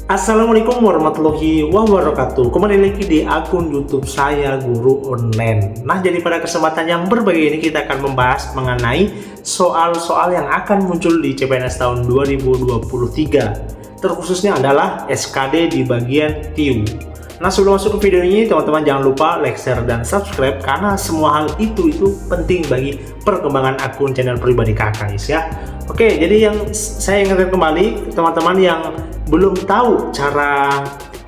Assalamualaikum warahmatullahi wabarakatuh. Kembali lagi di akun YouTube saya, Guru Online. Nah, jadi pada kesempatan yang berbahagia ini kita akan membahas mengenai soal-soal yang akan muncul di CPNS tahun 2023. Terkhususnya adalah SKD di bagian TIU. Nah, sebelum masuk ke video ini, teman-teman jangan lupa like, share, dan subscribe karena semua hal itu penting bagi perkembangan akun channel pribadi kakak ya. Oke, jadi yang saya ingatkan kembali teman-teman yang belum tahu cara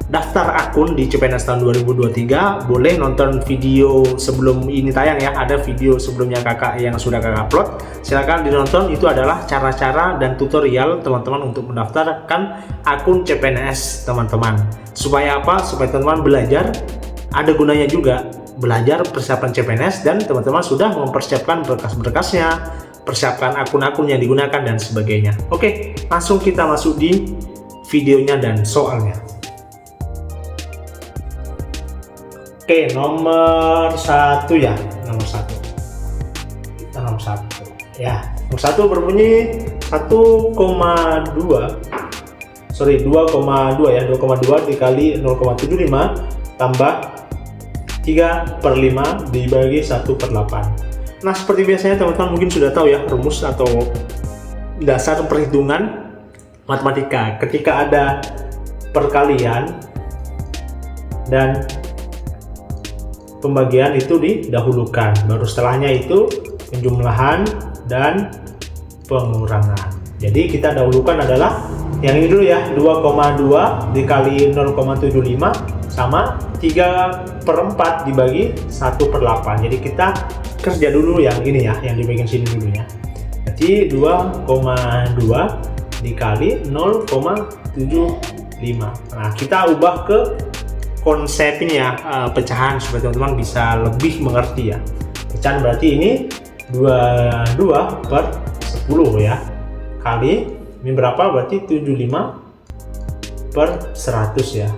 daftar akun di CPNS tahun 2023, boleh nonton video sebelum ini tayang ya. Ada video sebelumnya kakak yang sudah kakak upload, silahkan dinonton. Itu adalah cara-cara dan tutorial teman-teman untuk mendaftarkan akun CPNS teman-teman. Supaya apa? Supaya teman-teman belajar, ada gunanya juga belajar persiapan CPNS, dan teman-teman sudah mempersiapkan berkas-berkasnya, persiapkan akun-akun yang digunakan dan sebagainya. Oke, langsung kita masuk di videonya dan soalnya. Oke, nomor 1 ya, nomor 1 ya. Nomor 1 berbunyi 2,2 ya, 2,2 dikali 0,75 tambah 3/5 dibagi 1/8. Nah, seperti biasanya teman-teman mungkin sudah tahu ya rumus atau dasar perhitungan matematika. Ketika ada perkalian dan pembagian itu didahulukan, baru setelahnya itu penjumlahan dan pengurangan. Jadi kita dahulukan adalah yang ini dulu ya, 2,2 dikali 0,75 sama 3/4 dibagi 1/8. Jadi kita kerja dulu yang ini ya, yang di bagian sini dulu ya. Jadi 2,2 dikali 0,75. Nah, kita ubah ke konsep ini ya, pecahan, supaya teman-teman bisa lebih mengerti ya. Pecahan berarti ini 22/10 ya, kali ini berapa, berarti 75/100 ya,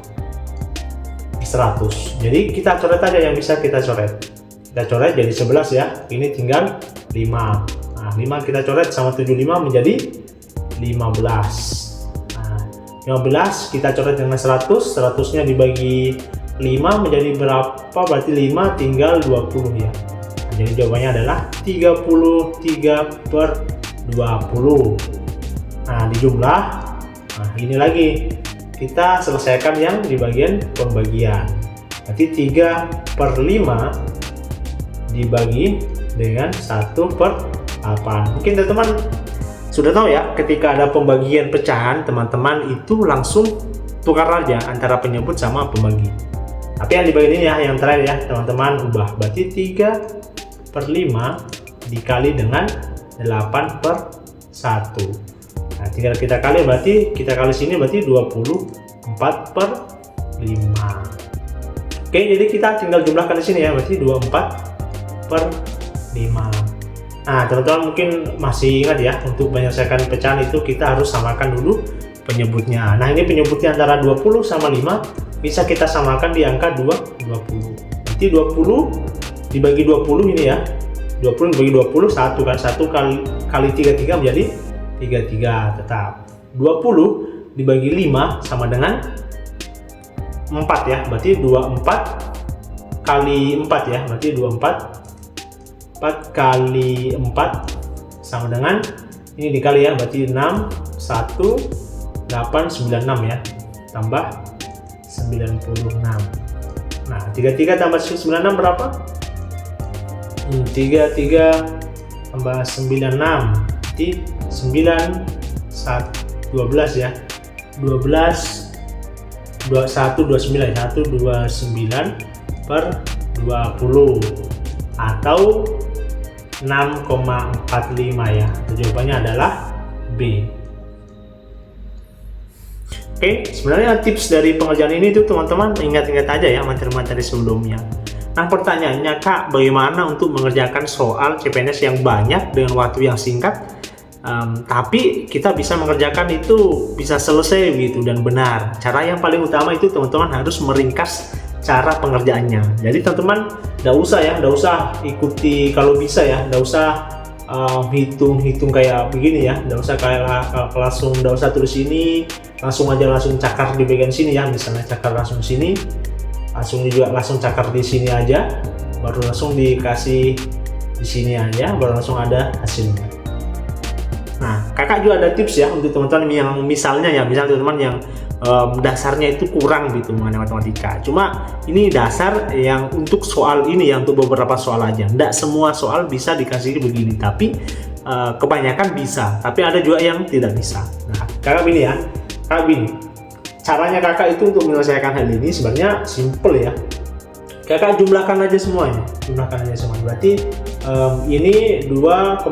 100. Jadi kita coret aja yang bisa kita coret. Kita coret jadi 11 ya, ini tinggal 5. Nah, 5 kita coret sama 75 menjadi 15. Nah, 15 kita coret dengan 100, 100-nya dibagi 5 menjadi berapa? Berarti 5 tinggal 20 ya. Nah, jadi jawabannya adalah 33/20. Nah, dijumlah. Nah, ini lagi kita selesaikan yang di bagian pembagian. Berarti 3/5 dibagi dengan 1/8. Mungkin teman-teman sudah tahu ya, ketika ada pembagian pecahan, teman-teman itu langsung tukar aja antara penyebut sama pembagi. Tapi yang di bagian ini ya, yang terakhir ya, teman-teman ubah. Berarti 3/5 dikali dengan 8/1. Nah, tinggal kita kali, berarti kita kali sini berarti 24/5. Oke, jadi kita tinggal jumlahkan di sini ya, berarti 24/5. Nah, teman-teman mungkin masih ingat ya, untuk menyelesaikan pecahan itu kita harus samakan dulu penyebutnya. Nah, ini penyebutnya antara 20 sama 5, bisa kita samakan di angka 20. Berarti 20 dibagi 20 ini ya, 20 dibagi 20, 1 kan, 1 kali 33 menjadi 33 tetap. 20 dibagi 5 sama dengan 4 ya, berarti 24 kali 4 ya, berarti 4 kali 4 sama dengan ini dikali ya, berarti 61896 ya, tambah 96. Nah, 33 tambah 96 berapa? 33 tambah 96 berarti 12 ya, 12 129 129/20 atau 6,45 ya. Jawabannya adalah B. Oke, sebenarnya tips dari pengerjaan ini tuh teman-teman ingat-ingat aja ya materi-materi sebelumnya. Nah, pertanyaannya, Kak, bagaimana untuk mengerjakan soal CPNS yang banyak dengan waktu yang singkat, tapi kita bisa mengerjakan itu bisa selesai gitu dan benar? Cara yang paling utama itu teman-teman harus meringkas cara pengerjaannya. Jadi teman-teman nggak usah ikuti, kalau bisa ya nggak usah hitung kayak begini ya, nggak usah kayak langsung, nggak usah tulis ini, langsung cakar di bagian sini ya, misalnya cakar langsung sini, langsung cakar di sini aja, baru langsung dikasih di sini aja, baru langsung ada hasilnya. Nah, kakak juga ada tips ya untuk teman-teman yang misalnya teman-teman yang dasarnya itu kurang gitu mengenai matematika. Cuma ini dasar yang untuk soal ini ya, untuk beberapa soal aja. Nggak semua soal bisa dikasih begini, tapi kebanyakan bisa. Tapi ada juga yang tidak bisa. Nah, kakak begini ya, caranya kakak itu untuk menyelesaikan hal ini sebenarnya simple ya. Kakak jumlahkan aja semuanya, Berarti ini 2,2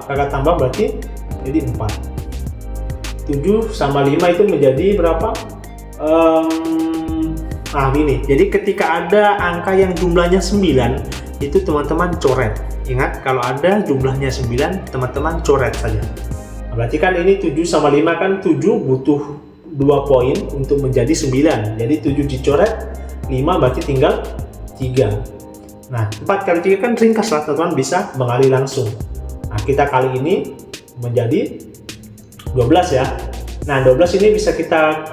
kakak tambah berarti jadi 4. 7 sama 5 itu menjadi berapa? Ini. Jadi ketika ada angka yang jumlahnya 9, itu teman-teman coret. Ingat, kalau ada jumlahnya 9, teman-teman coret saja. Berarti kan ini 7 sama 5 kan 7 butuh 2 poin untuk menjadi 9. Jadi 7 dicoret, 5 berarti tinggal 3. Nah, 4 kali 3 kan ringkas lah, teman-teman bisa mengalih langsung. Nah, kita kali ini menjadi 12 ya. Nah, 12 ini bisa kita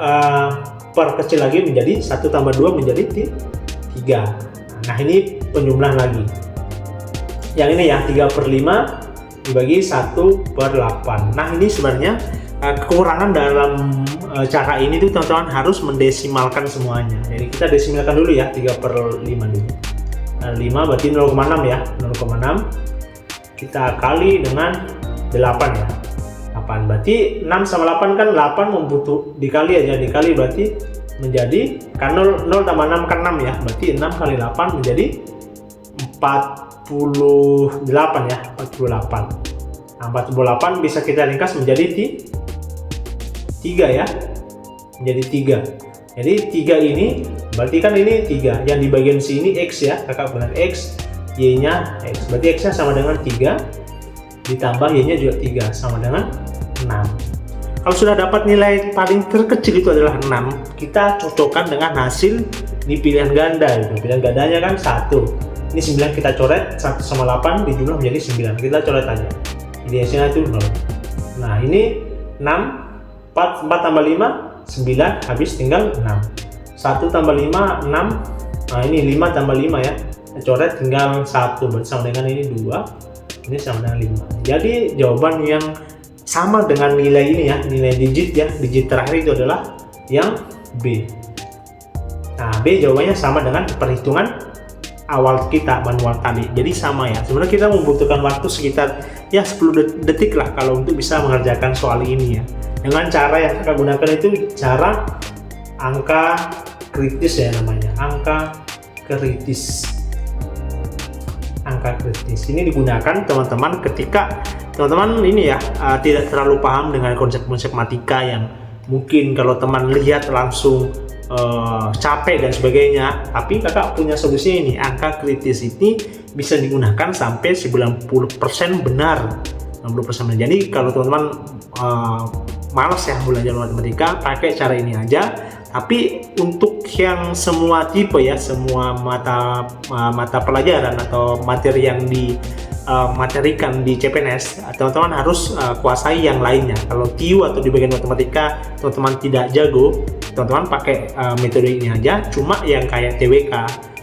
perkecil lagi menjadi 1 tambah 2 menjadi 3. Nah, ini penjumlahan lagi. Yang ini ya, 3/5 dibagi 1/8. Nah, ini sebenarnya kekurangan dalam cara ini tuh teman-teman harus mendesimalkan semuanya. Jadi kita desimalkan dulu ya, 3/5 dulu. Nah, 5 berarti 0,6 ya, 0,6 kita kali dengan 8 ya. 8 berarti 6 sama 8 kan 8 membutuh dikali berarti menjadi kan 0 tambah 6 kan 6 ya, berarti 6 kali 8 menjadi 48 ya, 48. Nah, 48 bisa kita ringkas menjadi 3 ya, menjadi 3. Jadi 3 ini berarti kan ini 3 yang di bagian sini X ya, kakak benar X, Y nya X, berarti X nya sama dengan 3 ditambah Y nya juga 3 sama dengan 6. Kalau sudah dapat nilai paling terkecil itu adalah 6, kita cocokkan dengan hasil di pilihan ganda itu. Pilihan gandanya kan 1. Ini 9 kita coret, 1 sama 8 dijumlah menjadi 9. Kita coret aja. Jadi hasilnya itu 0. Nah, ini 6, 4 tambah 5, 9, habis tinggal 6. 1 tambah 5, 6. Nah, ini 5 tambah 5 ya. Kita coret tinggal 1, berarti sama dengan ini 2. Ini sama dengan 5. Jadi jawaban yang sama dengan nilai ini ya, nilai digit ya, digit terakhir itu adalah yang B. Nah, B jawabannya sama dengan perhitungan awal kita manual tadi. Jadi sama ya. Sebenarnya kita membutuhkan waktu sekitar ya 10 detik lah kalau untuk bisa mengerjakan soal ini ya. Dengan cara yang kita gunakan itu cara angka kritis ya namanya, angka kritis. Angka kritis ini digunakan teman-teman ketika teman-teman ini ya tidak terlalu paham dengan konsep-konsep matematika yang mungkin kalau teman lihat langsung capek dan sebagainya, tapi kakak punya solusi ini. Angka kritis ini bisa digunakan sampai 90% benar, 60% benar. Jadi kalau teman-teman malas ya belajar matematika, pakai cara ini aja. Tapi untuk yang semua tipe ya, semua mata pelajaran atau materi yang materikan di CPNS, teman-teman harus kuasai yang lainnya. Kalau TIU atau di bagian matematika teman-teman tidak jago, teman-teman pakai metode ini aja. Cuma yang kayak TWK,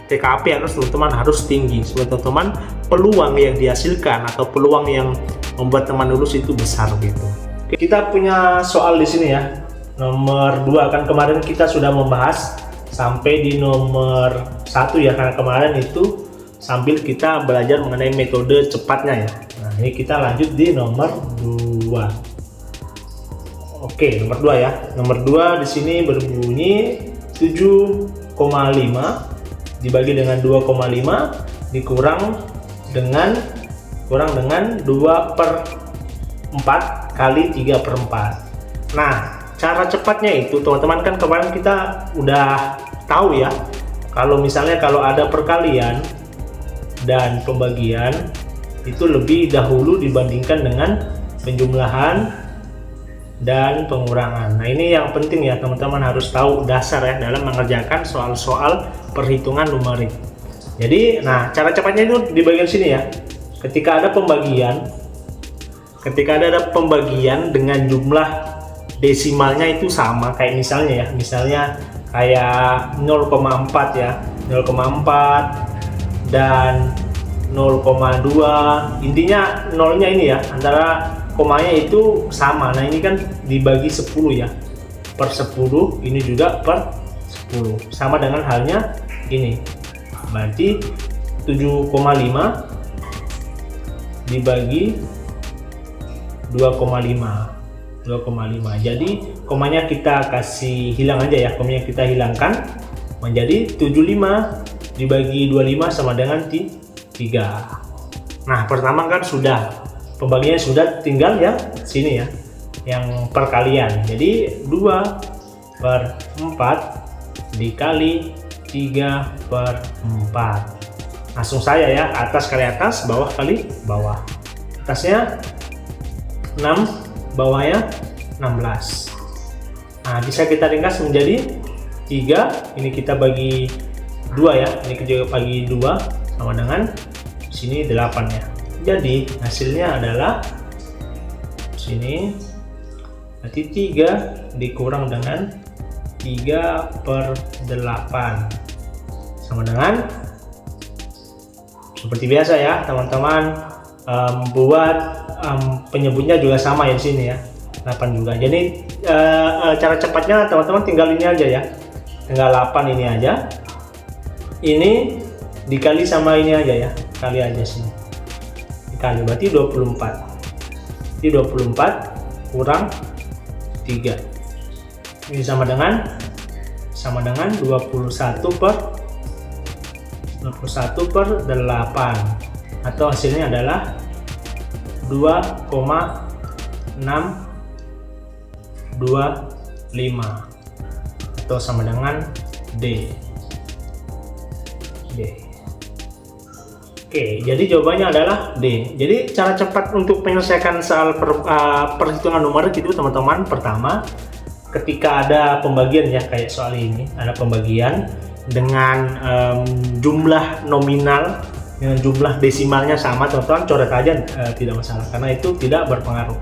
TKP teman-teman harus tinggi supaya teman-teman peluang yang dihasilkan atau peluang yang membuat teman lulus itu besar gitu. Kita punya soal di sini ya, nomor 2. Kan kemarin kita sudah membahas sampai di nomor 1 ya, karena kemarin itu sambil kita belajar mengenai metode cepatnya ya. Nah, ini kita lanjut di nomor 2. Oke, nomor 2 ya. Nomor 2 di sini berbunyi 7,5 dibagi dengan 2,5 dikurang dengan 2/4 kali 3/4. Nah, cara cepatnya itu teman-teman kan kemarin kita udah tahu ya, kalau misalnya kalau ada perkalian dan pembagian itu lebih dahulu dibandingkan dengan penjumlahan dan pengurangan. Nah, ini yang penting ya, teman-teman harus tahu dasar ya dalam mengerjakan soal-soal perhitungan numerik. Jadi, nah cara cepatnya itu di bagian sini ya. Ketika ada pembagian ketika ada pembagian dengan jumlah desimalnya itu sama, kayak misalnya kayak 0,4 ya, 0,4 dan 0,2, intinya nolnya ini ya, antara komanya itu sama. Nah ini kan dibagi 10 ya, per 10, ini juga per 10, sama dengan halnya ini, berarti 7,5 dibagi 2,5, jadi komanya kita kasih hilang aja ya, komanya kita hilangkan, menjadi 75 dibagi 25 sama dengan 3. Nah pertama kan sudah, pembagiannya sudah, tinggal yang sini ya, yang perkalian. Jadi 2/4 dikali 3/4, langsung saya ya, atas kali atas, bawah kali bawah. Atasnya 6, bawahnya 16. Nah bisa kita ringkas menjadi 3, ini kita bagi 2 ya, ini kita bagi 2 sama dengan sini 8 ya. Jadi hasilnya adalah sini, berarti 3 dikurang dengan 3/8 sama dengan, seperti biasa ya teman-teman, buat penyebutnya juga sama ya di sini ya, 8 juga. Jadi cara cepatnya teman-teman tinggal ini aja ya, tinggal 8 ini aja, ini dikali sama ini aja ya, kali aja sini, dikali, berarti 24. Jadi 24 kurang 3, ini sama dengan 21/8, atau hasilnya adalah 2,625, atau sama dengan D. Oke, jadi jawabannya adalah D. Jadi cara cepat untuk menyelesaikan soal perhitungan numerik itu teman-teman, pertama ketika ada pembagian ya, kayak soal ini ada pembagian dengan jumlah nominal dengan jumlah desimalnya sama, teman-teman coret aja, tidak masalah, karena itu tidak berpengaruh.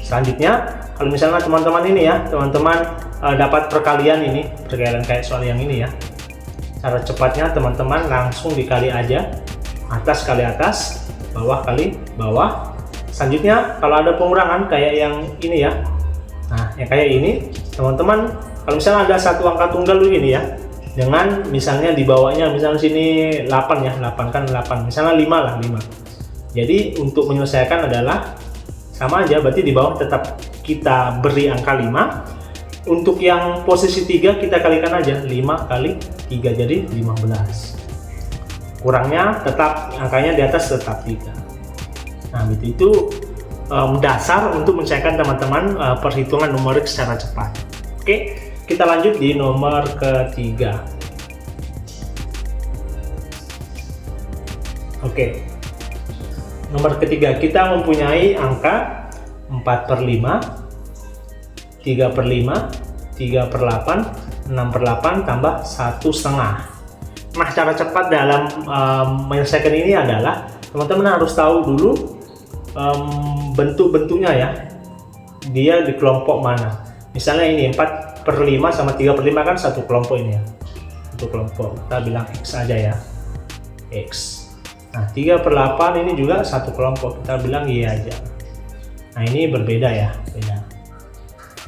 Selanjutnya kalau misalnya teman-teman ini ya, teman-teman dapat perkalian kayak soal yang ini ya, cara cepatnya teman-teman langsung dikali aja, atas kali atas, bawah kali bawah. Selanjutnya kalau ada pengurangan kayak yang ini ya, nah yang kayak ini teman-teman, kalau misalnya ada satu angka tunggal begini ya, dengan misalnya di bawahnya, misalnya sini 8 ya, 8 kan 8, misalnya 5 lah, 5. Jadi untuk menyelesaikan adalah sama aja, berarti di bawah tetap kita beri angka 5. Untuk yang posisi 3 kita kalikan aja, 5 kali 3 jadi 15. Kurangnya tetap angkanya di atas tetap 3. Nah itu dasar untuk menyelesaikan teman-teman perhitungan numerik secara cepat. Oke, kita lanjut di nomor ketiga. Oke, nomor ketiga kita mempunyai angka 4/5, 3/5, 3/8, 6/8 tambah 1/2. Nah cara cepat dalam menyelesaikan ini adalah teman-teman harus tahu dulu bentuk-bentuknya ya, dia di kelompok mana. Misalnya ini 4/5 sama 3/5 kan satu kelompok ini ya, satu kelompok, kita bilang X aja ya, X. Nah 3/8 ini juga satu kelompok, kita bilang Y aja. Nah ini berbeda ya,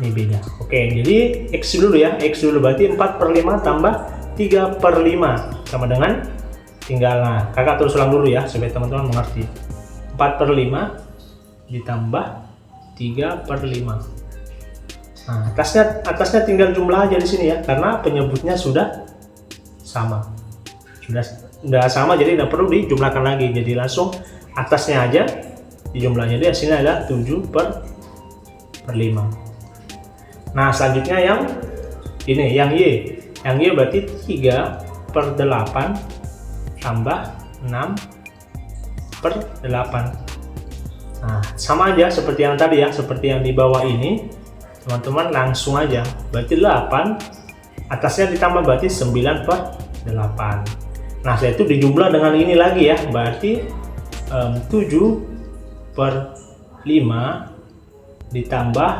ini beda. Oke, jadi X dulu ya, X dulu, berarti 4/5 tambah 3/5 sama dengan, tinggal, nah kakak terus ulang dulu ya supaya teman-teman mengerti. 4/5 ditambah 3/5. Nah, atasnya tinggal jumlah aja di sini ya, karena penyebutnya sudah sama. Sudah sama, jadi tidak perlu dijumlahkan lagi. Jadi langsung atasnya aja dijumlahnya, jadi hasilnya adalah 7/5. Nah, selanjutnya yang ini, yang Y. Yang Y berarti 3/8 tambah 6/8. Nah, sama aja seperti yang tadi ya, seperti yang di bawah ini. Teman-teman langsung aja, berarti 8 atasnya ditambah berarti 9/8. Nah setelah itu dijumlah dengan ini lagi ya, berarti 7 per 5 ditambah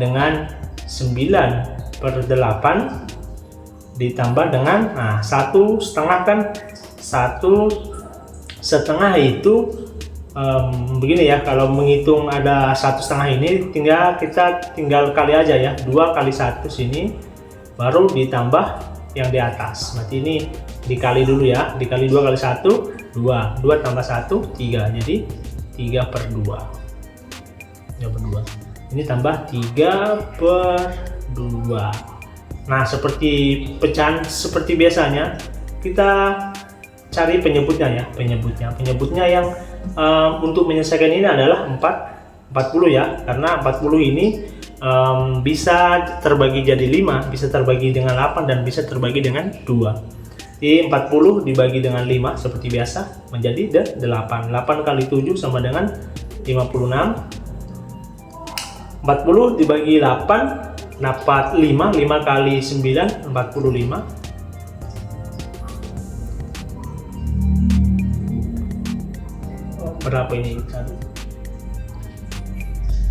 dengan 9 per 8 ditambah dengan 1/2 kan. 1/2 itu begini ya, kalau menghitung ada 1/2 ini kita tinggal kali aja ya, 2 kali 1 sini baru ditambah yang di atas. Berarti ini dikali dulu ya, dikali 2 kali 1 2 tambah 1 3, jadi 3 per 2 ini tambah 3 per 2. Nah, seperti pecahan seperti biasanya kita cari penyebutnya ya, penyebutnya yang untuk menyelesaikan ini adalah 40 ya, karena 40 ini bisa terbagi jadi 5, bisa terbagi dengan 8, dan bisa terbagi dengan 2. Jadi 40 dibagi dengan 5 seperti biasa menjadi 8. 8 kali 7 sama dengan 56. 40 dibagi 8 dapat 5. 5 kali 9 45. Berapa ini?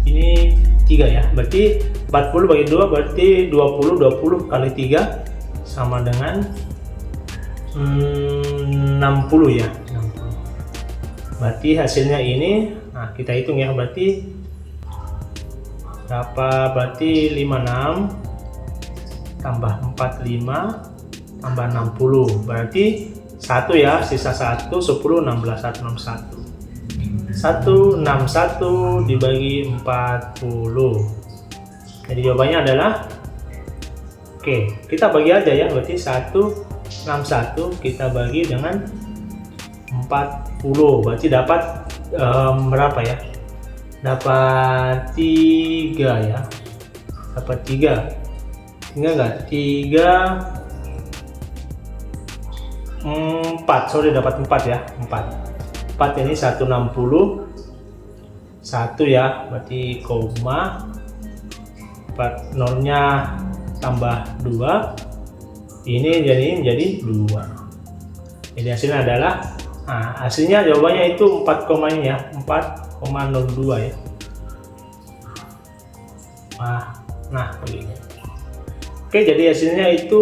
Ini 3 ya, berarti 40 bagi 2 berarti 20 kali 3 sama dengan 60 ya, 60. Berarti hasilnya ini, nah kita hitung ya, berarti berapa? Berarti 56 tambah 45 tambah 60, berarti 1 ya, sisa 1, 10, 16, 161. 161 dibagi 40. Jadi jawabannya adalah, oke, kita bagi aja ya, berarti 161 kita bagi dengan 40, berarti dapat berapa ya? Dapat 3 ya. Dapat 3. Tinggal enggak? 4. Sorry, dapat 4 ya. 4 ini 160. 1 ya, berarti koma 4, nolnya tambah 2. Ini jadi 2. Jadi hasilnya adalah, hasilnya jawabannya itu 4, ini ya, 4,02 ya. Nah begini. Oke, jadi hasilnya itu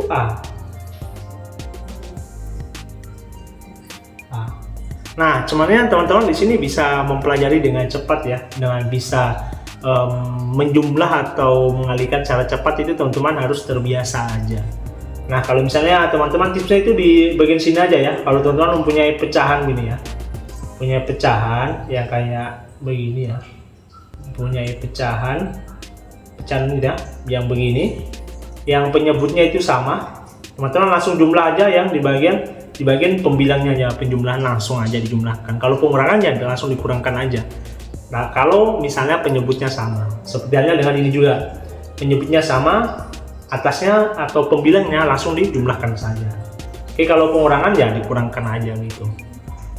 A. Nah, cumannya teman-teman di sini bisa mempelajari dengan cepat ya, dengan bisa menjumlah atau mengalihkan cara cepat itu teman-teman harus terbiasa aja. Nah, kalau misalnya teman-teman tipsnya itu di bagian sini aja ya. Kalau teman-teman mempunyai pecahan gini ya, punya pecahan yang kayak begini ya, mempunyai pecahan ini ya, yang begini, yang penyebutnya itu sama, teman-teman langsung jumlah aja yang di bagian pembilangnya ya, penjumlahan langsung aja dijumlahkan. Kalau pengurangan ya langsung dikurangkan aja. Nah, kalau misalnya penyebutnya sama, seperti halnya dengan ini juga, penyebutnya sama, atasnya atau pembilangnya langsung dijumlahkan saja. Oke, kalau pengurangan ya dikurangkan aja gitu.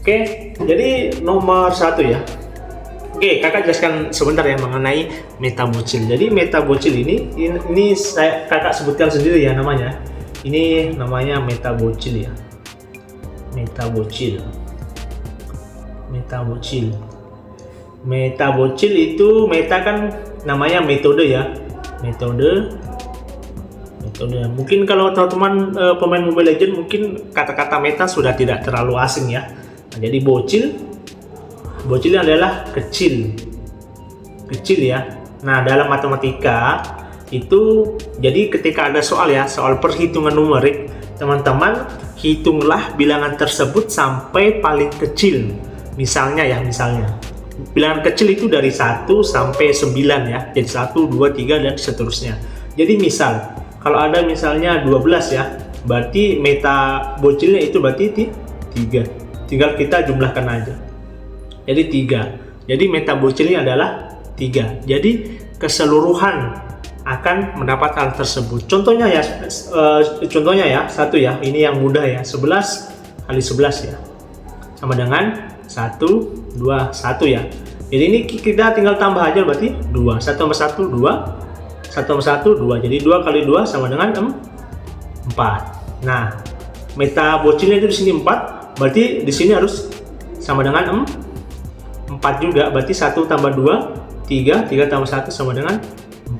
Oke, jadi nomor 1 ya. Oke, kakak jelaskan sebentar ya mengenai metabocil. Jadi metabocil ini kakak sebutkan sendiri ya namanya. Ini namanya metabocil ya. Metabocil itu meta kan namanya metode ya, metode. Mungkin kalau teman-teman pemain Mobile Legends mungkin kata-kata meta sudah tidak terlalu asing ya. Nah, jadi bocil adalah kecil ya. Nah, dalam matematika itu, jadi ketika ada soal perhitungan numerik, teman-teman hitunglah bilangan tersebut sampai paling kecil. Misalnya bilangan kecil itu dari 1 sampai 9 ya. Jadi 1, 2, 3 dan seterusnya. Jadi misal kalau ada misalnya 12 ya, berarti metabocilnya itu berarti 3. Tinggal kita jumlahkan aja. Jadi 3. Jadi metabocilnya adalah 3. Jadi keseluruhan akan mendapat hal tersebut. Contohnya ya, 1 ya, ini yang mudah ya, 11 kali 11 ya, sama dengan 1, 2, 1 ya. Jadi ini kita tinggal tambah aja, berarti 2, 1 tambah 1, 2, 1 tambah 1, 2, jadi 2 kali 2 sama dengan 4. Nah, metabocilnya itu di sini 4, berarti di sini harus sama dengan 4 juga, berarti 1 tambah 2, 3, 3 tambah 1 sama dengan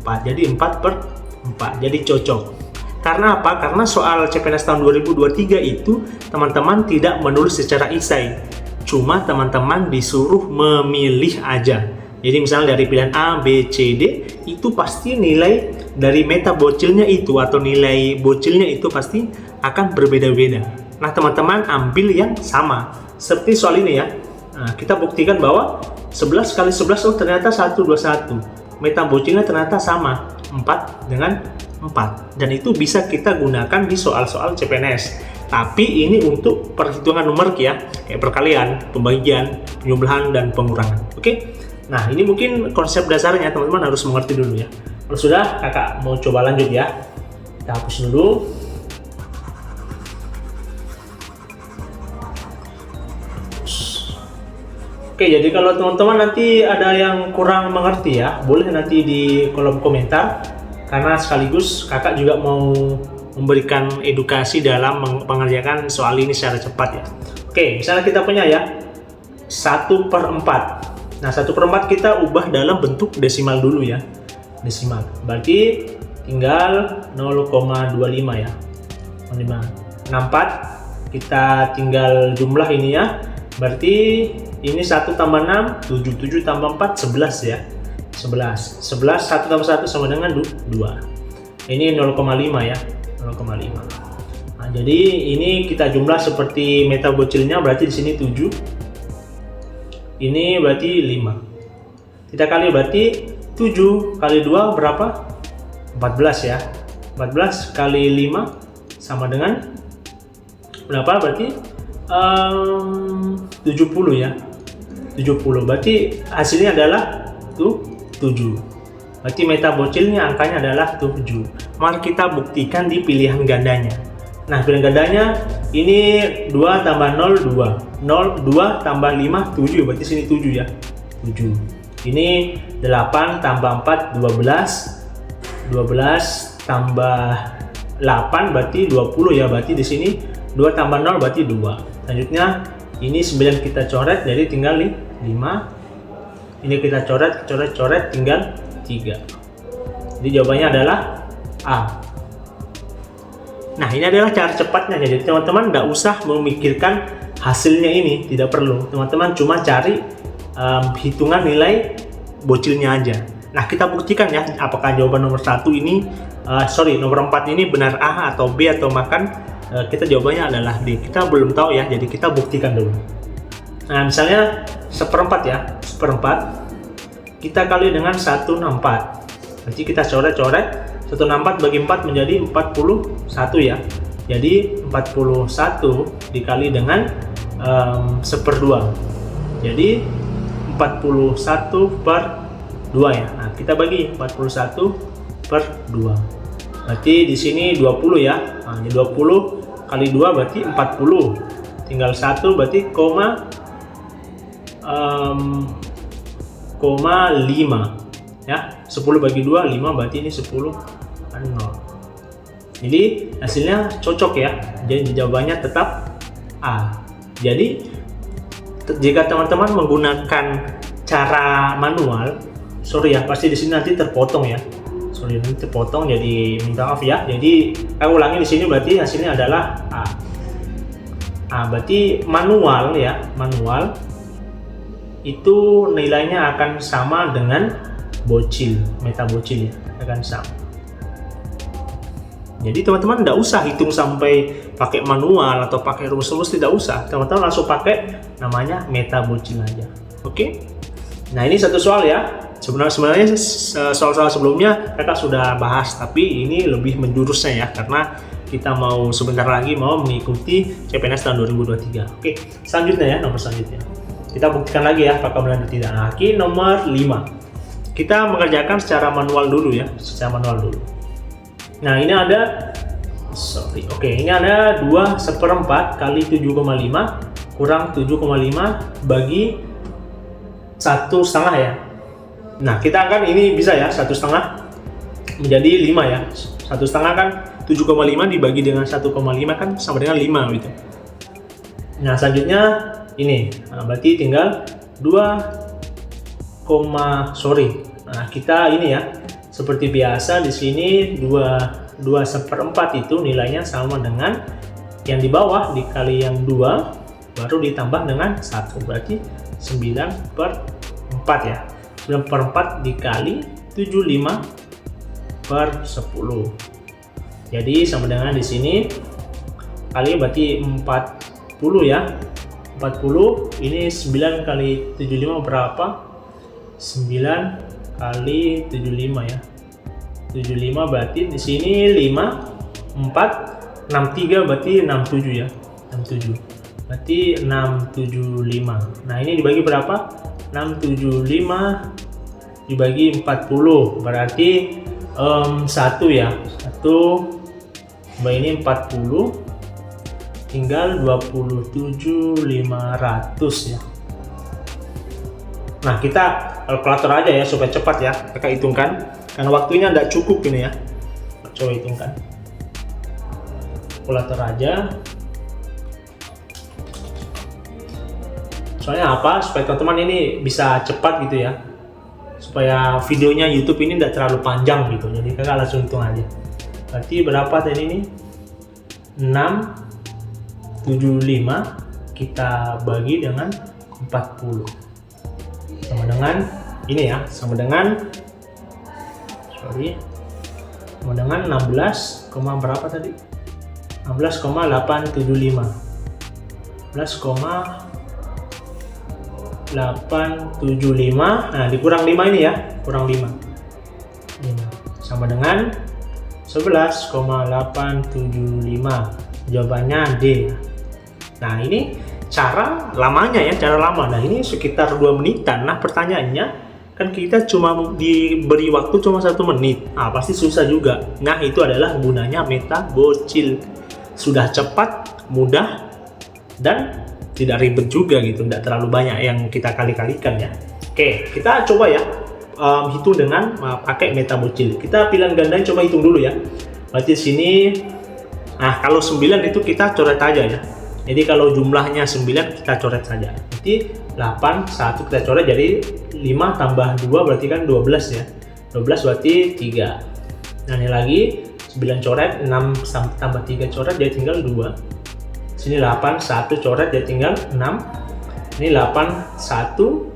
4. Jadi 4/4, jadi cocok. Karena apa? Karena soal CPNS tahun 2023 itu teman-teman tidak menulis secara isai. Cuma teman-teman disuruh memilih aja. Jadi misalnya dari pilihan A, B, C, D, itu pasti nilai dari meta bocilnya itu atau nilai bocilnya itu pasti akan berbeda-beda. Nah, teman-teman ambil yang sama. Seperti soal ini ya. Nah, kita buktikan bahwa 11 kali 11 oh ternyata 121. Meta bocilnya ternyata sama, 4 dengan 4. Dan itu bisa kita gunakan di soal-soal CPNS. Tapi ini untuk perhitungan numerik ya, kayak perkalian, pembagian, penjumlahan, dan pengurangan. Oke? Nah, ini mungkin konsep dasarnya teman-teman harus mengerti dulu ya. Kalau sudah, kakak mau coba lanjut ya. Kita hapus dulu. Oke, jadi kalau teman-teman nanti ada yang kurang mengerti ya, boleh nanti di kolom komentar, karena sekaligus kakak juga mau memberikan edukasi dalam mengerjakan soal ini secara cepat ya. Oke, misalnya kita punya ya 1/4. Nah, 1/4 kita ubah dalam bentuk desimal dulu ya, desimal. Berarti tinggal 0,25 ya, 64. Kita tinggal jumlah ini ya. Berarti ini 1 tambah 6, 7, 7 tambah 4, 11 ya. 11, 1 tambah 1 sama dengan 2. Ini 0,5 ya, 0,5. Nah, jadi ini kita jumlah seperti meta bocilnya, berarti di sini 7. Ini berarti 5. Kita kali berarti 7 kali 2 berapa? 14 ya. 14 kali 5 sama dengan berapa? Berarti 70 ya. 70. Berarti hasilnya adalah 7. Berarti meta bocilnya angkanya adalah 7. Mari kita buktikan di pilihan gandanya. Nah, pilihan gandanya ini 2 tambah 0, 2. 2 tambah 5, 7. Berarti sini 7 ya. 7. Ini 8 tambah 4, 12. 12 tambah 8 berarti 20 ya. Berarti di sini 2 tambah 0 berarti 2. Selanjutnya ini 9 kita coret, jadi tinggal 5. Ini kita coret tinggal 3. Jadi jawabannya adalah A. Nah, ini adalah cara cepatnya. Jadi teman-teman nggak usah memikirkan hasilnya ini, tidak perlu. Teman-teman cuma cari hitungan nilai bocilnya aja. Nah, kita buktikan ya apakah jawaban nomor 1 ini nomor 4 ini benar A atau B atau makan. Kita jawabannya adalah D. Kita belum tahu ya, jadi kita buktikan dulu. Nah, misalnya 1/4 ya, 1/4 kita kali dengan 1/64. Nanti kita coret-coret, 1/64 bagi 4 menjadi 41 ya. Jadi 41 dikali dengan 1/2. Jadi 41/2 ya. Nah, kita bagi 41/2. Berarti di sini 20 ya. Nah, ini 20 kali 2 berarti 40. Tinggal 1 berarti koma 5 ya. 10 bagi 2 5 berarti ini 10 0. Jadi hasilnya cocok ya. Jadi jawabannya tetap A. Jadi jika teman-teman menggunakan cara manual, sorry ya, pasti di sini nanti terpotong ya. Nanti terpotong, jadi minta maaf ya. Jadi aku ulangi di sini, berarti hasilnya adalah A. Berarti manual ya, manual itu nilainya akan sama dengan bocil, meta bocil ya, akan sama. Jadi teman-teman nggak usah hitung sampai pakai manual atau pakai rumus-rumus, tidak usah. Teman-teman langsung pakai namanya meta bocil aja. Oke? Nah, ini satu soal ya. Sebenarnya soal-soal sebelumnya kakak sudah bahas, tapi ini lebih menjurusnya ya, karena kita mau sebentar lagi mau mengikuti CPNS tahun 2023. Oke, selanjutnya ya, nomor selanjutnya. Kita buktikan lagi ya apakah benar atau tidak. Nah, nomor 5. Kita mengerjakan secara manual dulu ya, secara manual dulu. Nah, ini ada ini ada 2/4 kali 7,5 kurang 7,5 bagi 1/2 ya. Nah, kita akan ini bisa ya, 1/2 menjadi 5 ya. 1/2 kan 7,5 dibagi dengan 1,5 kan sama dengan 5 gitu. Nah, selanjutnya ini. Nah, berarti tinggal 2 Nah, kita ini ya, seperti biasa di sini 2/4 itu nilainya sama dengan yang di bawah dikali yang 2 baru ditambah dengan 1, berarti 9/4 ya. 9/4 dikali 75/10. Jadi sama dengan di sini kali berarti 40 ya. 40 ini 9 kali 75 berapa? 9 kali 75 ya. 75 berarti di sini 5 4 63 berarti 67 ya. 67. Berarti 675. Nah, ini dibagi berapa? 675 dibagi 40 berarti 1 ya. 1 ini 40 tinggal 27.500 ya. Nah, kita kalkulator aja ya supaya cepat ya. Kakak hitungkan karena waktunya tidak cukup ini ya. Coba hitungkan. Kalkulator aja. Soalnya apa? Supaya teman-teman ini bisa cepat gitu ya. Supaya videonya YouTube ini tidak terlalu panjang gitu. Jadi kakak langsung hitung aja. Berarti berapa tadi ini? 675 kita bagi dengan 40. Sama dengan ini ya, sama dengan 16, berapa tadi? 16,875. 16,875. Nah, dikurang 5 ini ya, kurang 5. Ini sama dengan 11,875. Jawabannya D. Nah, ini cara lamanya ya, cara lama. Nah, ini sekitar 2 menitan. Nah, pertanyaannya kan kita cuma diberi waktu cuma 1 menit. Nah, pasti susah juga. Nah, itu adalah gunanya meta bocil. Sudah cepat, mudah, dan tidak ribet juga gitu. Tidak terlalu banyak yang kita kali-kalikan ya. Oke, kita coba ya hitung dengan pakai meta bocil. Kita pilihan ganda coba hitung dulu ya. Berarti sini, nah kalau 9 itu kita coret aja ya. Jadi kalau jumlahnya 9 kita coret saja. Berarti 8, 1 kita coret, jadi 5 tambah 2 berarti kan 12 ya. 12 berarti 3. Nah, ini lagi 9 coret, 6 tambah 3 coret jadi tinggal 2. Sini 8, 1 coret jadi tinggal 6. Ini 8, 1,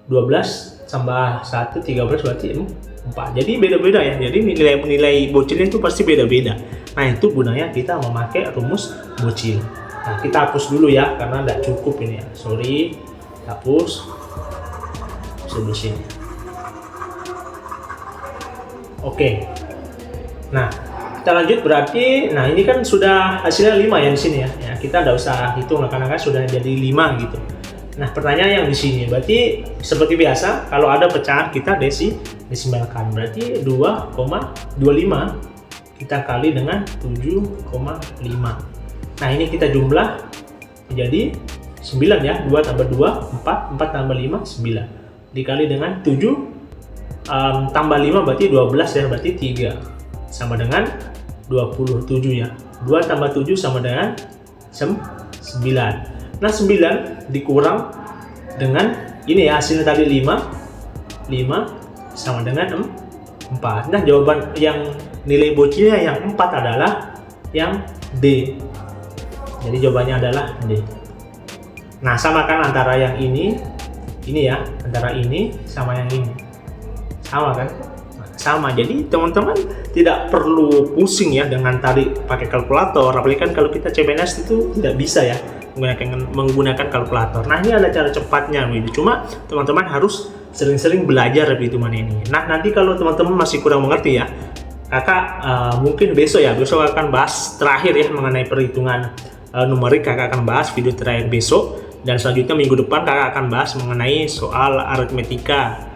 12 tambah 1, 13 berarti 4. Jadi beda-beda ya. Jadi nilai bocilnya itu pasti beda-beda. Nah, itu gunanya kita memakai rumus bocil. Nah, kita hapus dulu ya karena tidak cukup ini ya. Sorry, hapus. Di sini. Oke. Nah, kita lanjut berarti. Nah, ini kan sudah hasilnya 5 ya di sini ya. Ya, kita tidak usah hitung karena kan sudah jadi 5 gitu. Nah, pertanyaan yang di sini berarti seperti biasa kalau ada pecahan kita desimalkan. Berarti 2,25 kita kali dengan 7,5. Nah, ini kita jumlah jadi 9 ya. 2 tambah 2, 4. 4 tambah 5, 9. Dikali dengan 7 tambah 5 berarti 12 ya. Berarti 3. Sama dengan 27 ya. 2 tambah 7 sama dengan 9. Nah, 9 dikurang dengan ini ya, hasilnya tadi 5 sama dengan 4. Nah, jawaban yang nilai bocilnya yang 4 adalah yang D. Jadi jawabannya adalah D. Nah, samakan antara yang ini ya, antara ini sama yang ini. Sama kan? Sama. Jadi teman-teman tidak perlu pusing ya dengan tarik pakai kalkulator. Apalagi kan kalau kita CPNS itu tidak bisa ya menggunakan kalkulator. Nah, ini ada cara cepatnya gitu. Cuma teman-teman harus sering-sering belajar perhitungan ini. Nah, nanti kalau teman-teman masih kurang mengerti ya, kakak mungkin besok akan bahas terakhir ya mengenai perhitungan numerik. Kakak akan bahas video terakhir besok, dan selanjutnya minggu depan kakak akan bahas mengenai soal aritmetika